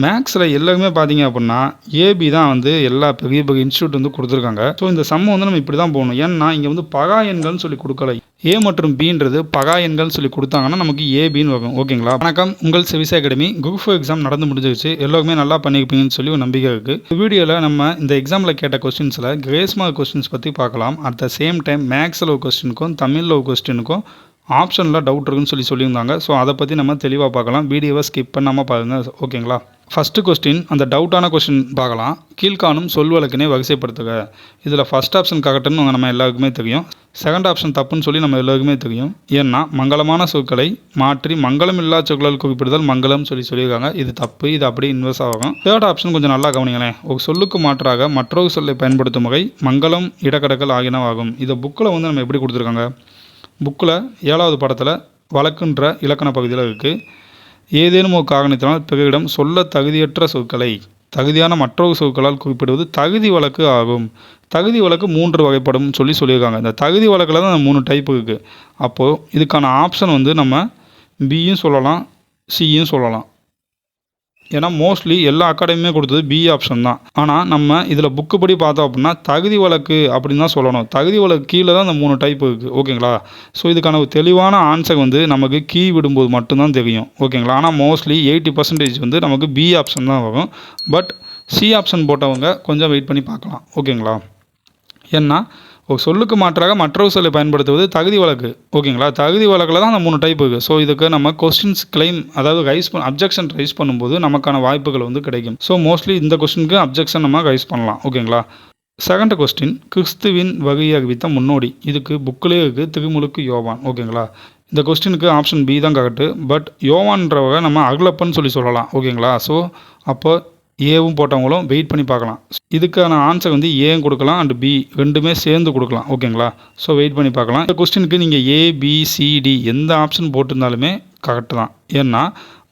மேக்ஸில் எல்லாருமே பார்த்தீங்க அப்படின்னா ஏபி தான் வந்து எல்லா பெரிய பெரிய இன்ஸ்டியூட் வந்து கொடுத்துருக்காங்க. ஸோ இந்த சம்ம வந்து நம்ம இப்படி தான் போகணும். ஏன்னா இங்கே வந்து பகா எண்கள்னு சொல்லி கொடுக்கல. ஏ மற்றும் பின்றது பகா எண்கள்னு சொல்லி கொடுத்தாங்கன்னா நமக்கு ஏபின்னு வரும். ஓகேங்களா? வணக்கம், உங்கள் செவிசை அகாடமி. குரூப் 4 எக்ஸாம் நடந்து முடிஞ்சிருச்சு. எல்லாருமே நல்லா பண்ணியிருப்பீங்கன்னு சொல்லி ஒரு நம்பிக்கை இருக்குது. இந்த வீடியோவில் நம்ம இந்த எக்ஸாமில் கேட்ட கொஸ்டின்ஸில் கிரேஸ் மார்க் கொஸ்டின்ஸ் பற்றி பார்க்கலாம். அட் த சேம் டைம் மேக்ஸில் ஒரு கொஸ்டினுக்கும் தமிழில் ஒரு கொஸ்டினுக்கும் ஆப்ஷனில் டவுட் இருக்குன்னு சொல்லியிருந்தாங்க. ஸோ அதை பற்றி நம்ம தெளிவாக பார்க்கலாம். வீடியோவை ஸ்கிப் பண்ணாமல் பாருங்கள். ஓகேங்களா? ஃபஸ்ட்டு கொஸ்டின், அந்த டவுட்டான கொஸ்டின் பார்க்கலாம். கீழ்காணும் சொல் வழக்கினை வரிசைப்படுத்துக. இதில் ஃபஸ்ட் ஆப்ஷன் கரெக்டுன்னு நம்ம எல்லாருக்குமே தெரியும். செகண்ட் ஆப்ஷன் தப்புன்னு சொல்லி நம்ம எல்லாருக்குமே தெரியும். ஏன்னா மங்களமான சொற்களை மாற்றி மங்களம் இல்லா சொற்களால் குறிப்பிடுதல் மங்களம் சொல்லியிருக்காங்க. இது தப்பு. இது அப்படியே இன்வெர்ஸ் ஆகும். தேர்ட் ஆப்ஷன் கொஞ்சம் நல்லா கவனிங்களேன். ஒரு சொல்லுக்கு மாற்றாக மற்றொரு சொல்லை பயன்படுத்தும் வகை மங்களம் இடக்கடக்கல் ஆகியனவாகும். இதை புக்கில் வந்து நம்ம எப்படி கொடுத்துருக்காங்க? புக்கில் 7வது படத்தில் வழக்குன்ற இலக்கண பகுதியில் இருக்குது. ஏதேனும் ஒரு காரணத்தினால் பிறரிடம் சொல்ல தகுதியற்ற சொற்களை தகுதியான மற்றொரு சொற்களால் குறிப்பிடுவது தகுதி வழக்கு ஆகும். தகுதி வழக்கு 3 வகைப்படும் சொல்லியிருக்காங்க. இந்த தகுதி வழக்கில் தான் 3 டைப் இருக்குது. அப்போது இதுக்கான ஆப்ஷன் வந்து நம்ம பியும் சொல்லலாம், சியும் சொல்லலாம். ஏன்னா மோஸ்ட்லி எல்லா அகாடமியுமே கொடுத்தது பி ஆப்ஷன் தான். ஆனால் நம்ம இதில் புக்கு படி பார்த்தோம் அப்படின்னா தகுதி வழக்கு அப்படின்னு தான் சொல்லணும். தகுதி வழக்கு கீழே தான் இந்த 3 டைப் இருக்குது. ஓகேங்களா? ஸோ இதுக்கான ஒரு தெளிவான ஆன்சர் வந்து நமக்கு கீ விடும்போது மட்டும்தான் தெரியும். ஓகேங்களா? ஆனால் மோஸ்ட்லி 80% வந்து நமக்கு பி ஆப்ஷன் தான் வரும். பட் சி ஆப்ஷன் போட்டவங்க கொஞ்சம் வெயிட் பண்ணி பார்க்கலாம். ஓகேங்களா? ஏன்னா ஒரு சொல்லுக்கு மாற்றாக மற்றொரு சொல்லை பயன்படுத்துவது தகுதி வழக்கு. ஓகேங்களா? தகுதி வழக்கில் தான் அந்த 3 டைப் இருக்குது. ஸோ இதுக்கு நம்ம கொஸ்டின்ஸ் கிளைம் அதாவது அப்ஜெக்ஷன் ரைஸ் பண்ணும்போது நமக்கான வாய்ப்புகள் வந்து கிடைக்கும். ஸோ மோஸ்ட்லி இந்த கொஸ்டினுக்கு அப்ஜெக்ஷன் நம்ம ரைஸ் பண்ணலாம். ஓகேங்களா? செகண்ட் கொஸ்டின், கிறிஸ்துவின் வகையை அறிவித்த முன்னோடி. இதுக்கு புக்கிலே இருக்குது திருமுழுக்கு யோவான். ஓகேங்களா? இந்த கொஸ்டினுக்கு ஆப்ஷன் பி தான் கரெக்டு. பட் யோவான்றவங்க நம்ம அகலப்பன்னு சொல்லலாம். ஓகேங்களா? ஸோ அப்போ ஏவும் போட்டவங்களும் வெயிட் பண்ணி பார்க்கலாம். இதுக்கான ஆன்சர் வந்து ஏவும் கொடுக்கலாம் அண்ட் பி ரெண்டுமே சேர்ந்து கொடுக்கலாம். ஓகேங்களா? ஸோ வெயிட் பண்ணி பார்க்கலாம். இந்த கொஸ்டினுக்கு நீங்கள் ஏபிசிடி எந்த ஆப்ஷன் போட்டிருந்தாலுமே கரெக்டு தான். ஏன்னா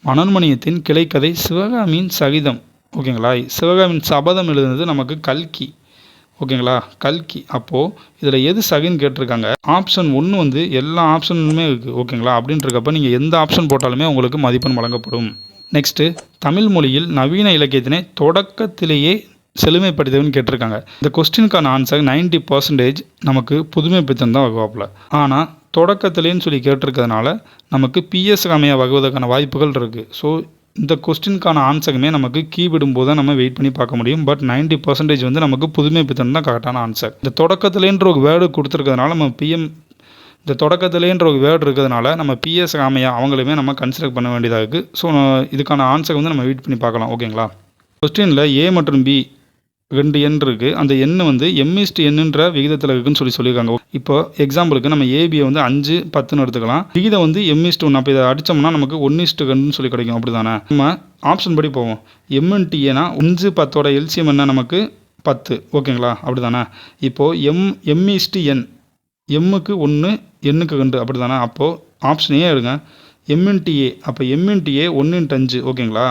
மனோன்மணியத்தின் கிளைக்கதை சிவகாமியின் சகிதம். ஓகேங்களா? சிவகாமியின் சபதம் எழுதுனது நமக்கு கல்கி. ஓகேங்களா? கல்கி. அப்போது இதில் எது சகின்னு கேட்டிருக்காங்க. ஆப்ஷன் 1 வந்து எல்லா ஆப்ஷனுமே இருக்குது. ஓகேங்களா? அப்படின்றக்கப்ப நீங்கள் எந்த ஆப்ஷன் போட்டாலுமே உங்களுக்கு மதிப்பெண் வழங்கப்படும். நெக்ஸ்ட்டு, தமிழ் மொழியில் நவீன இலக்கியத்தினை தொடக்கத்திலேயே செழுமைப்படுத்தவன்னு கேட்டிருக்காங்க. இந்த கொஸ்டினுக்கான ஆன்சர் 90% நமக்கு புதுமை பித்தன் தான் வகுவாப்பில். ஆனால் தொடக்கத்திலேன்னு சொல்லி கேட்டிருக்கிறதுனால நமக்கு பிஎஸ் அமைய வகுவதற்கான வாய்ப்புகள் இருக்குது. ஸோ இந்த கொஸ்டினுக்கான ஆன்சருமே நமக்கு கீ விடும்போது தான் நம்ம வெயிட் பண்ணி பார்க்க முடியும். பட் 90% வந்து நமக்கு புதுமை பித்தன் தான் கரெக்டான ஆன்சர். இந்த தொடக்கத்திலேன்ற ஒரு வேர்டு கொடுத்துருக்கிறதுனால நம்ம இந்த தொடக்கத்திலேன்ற ஒரு வேர்டு இருக்கிறதுனால நம்ம பிஎஸ் ராமையா அவங்களுமே நம்ம கன்சிடர் பண்ண வேண்டியதாக இருக்குது. ஸோ இதுக்கான ஆன்சர் வந்து நம்ம வெயிட் பண்ணி பார்க்கலாம். ஓகேங்களா? கொஸ்டினில் ஏ மற்றும் பி 2 எண் இருக்குது. அந்த எண் வந்து m/nன்ற விகிதத்தில் இருக்குன்னு சொல்லியிருக்காங்க. இப்போ எக்ஸாம்பிளுக்கு நம்ம ஏபியை வந்து 5, 10ன்னு எடுத்துக்கலாம். விகிதம் வந்து m/1. அப்போ இதை அடித்தோம்னா நமக்கு 1:2 சொல்லி கிடைக்கும். அப்படி தானே? நம்ம ஆப்ஷன் படி போவோம். m/a 5, 10ஓட எல்சிஎம் என்ன நமக்கு 10. ஓகேங்களா? அப்படி தானே? இப்போது m/n எம்முக்கு 1, எண்ணுக்கு 2 அப்படி தானே? அப்போது ஆப்ஷன் ஏ எடுங்க. m/a. அப்போ m/a 1x5. ஓகேங்களா?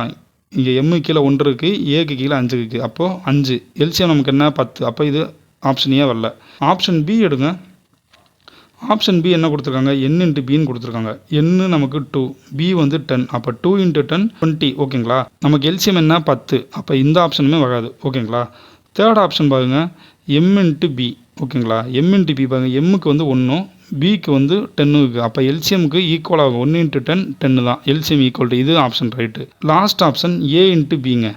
இங்கே எம்முக்கு கீழே 1 இருக்குது, ஏக்கு கீழே 5 இருக்குது. அப்போது 5 எல்சிஎம் நமக்கு என்ன 10. அப்போ இது ஆப்ஷன் ஏ வரல. ஆப்ஷன் பி எடுங்க. ஆப்ஷன் பி என்ன கொடுத்துருக்காங்க? n/bன்னு கொடுத்துருக்காங்க. n நமக்கு 2, பி வந்து 10. அப்போ 2x10 20. ஓகேங்களா? நமக்கு எல்சிஎம் என்ன 10. அப்போ இந்த ஆப்ஷனுமே வராது. ஓகேங்களா? தேர்ட் ஆப்ஷன் பாருங்கள், m/b. ஓகேங்களா? m/b பாருங்கள், எம்முக்கு வந்து 1, பிக்கு வந்து 10 இருக்குது. அப்போ எல்சிஎம்க்கு ஈக்குவல் ஆகும். 1x10 10 தான் எல்சிஎம் ஈக்குவல் டு. இது ஆப்ஷன் ரைட்டு. லாஸ்ட் ஆப்ஷன் a/bங்க.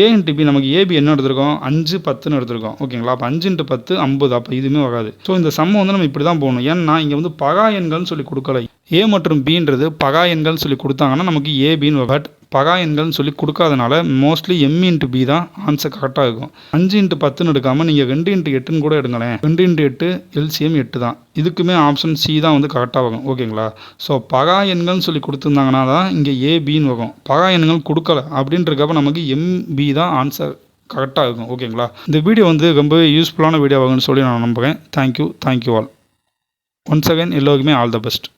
a/b நமக்கு ஏபி என்ன எடுத்திருக்கோம்? 5, 10ன்னு எடுத்திருக்கோம். ஓகேங்களா? அப்போ 5x10 50. அப்போ இதுவுமே வராது. ஸோ இந்த சம்மை வந்து நம்ம இப்படி தான் போகணும். ஏன்னா இங்கே வந்து பகா எண்கள்னு சொல்லி கொடுக்கல. ஏ மற்றும் பின்றது பகா எண்கள்னு சொல்லி கொடுத்தாங்கன்னா நமக்கு ஏபின்னு. பட் பகா எண்கள்னு சொல்லி கொடுக்காதனால மோஸ்ட்லி m/b தான் ஆன்சர் கரெக்டாக இருக்கும். 5x10ன்னு எடுக்காமல் நீங்கள் 2x8ன்னு கூட எடுங்களேன். 2x8 எல்சிஎம் 8 தான். இதுக்குமே ஆப்ஷன் சி தான் வந்து கரெக்டாக வரும். ஓகேங்களா? ஸோ பகா எண்கள்னு சொல்லி கொடுத்துருந்தாங்கன்னா தான் இங்கே ஏபின்னு வரும். பகா எண்கள் கொடுக்கல அப்படின்றக்கப்ப நமக்கு MB தான் ஆன்சர் கரெக்டாக இருக்கும். ஓகேங்களா? இந்த வீடியோ வந்து ரொம்ப யூஸ்ஃபுல்லான வீடியோ ஆகும்னு சொல்லி நான் நம்புகிறேன். Thank you all. ஒன்ஸ் அகைன் எல்லோருக்குமே ஆல் த பெஸ்ட்.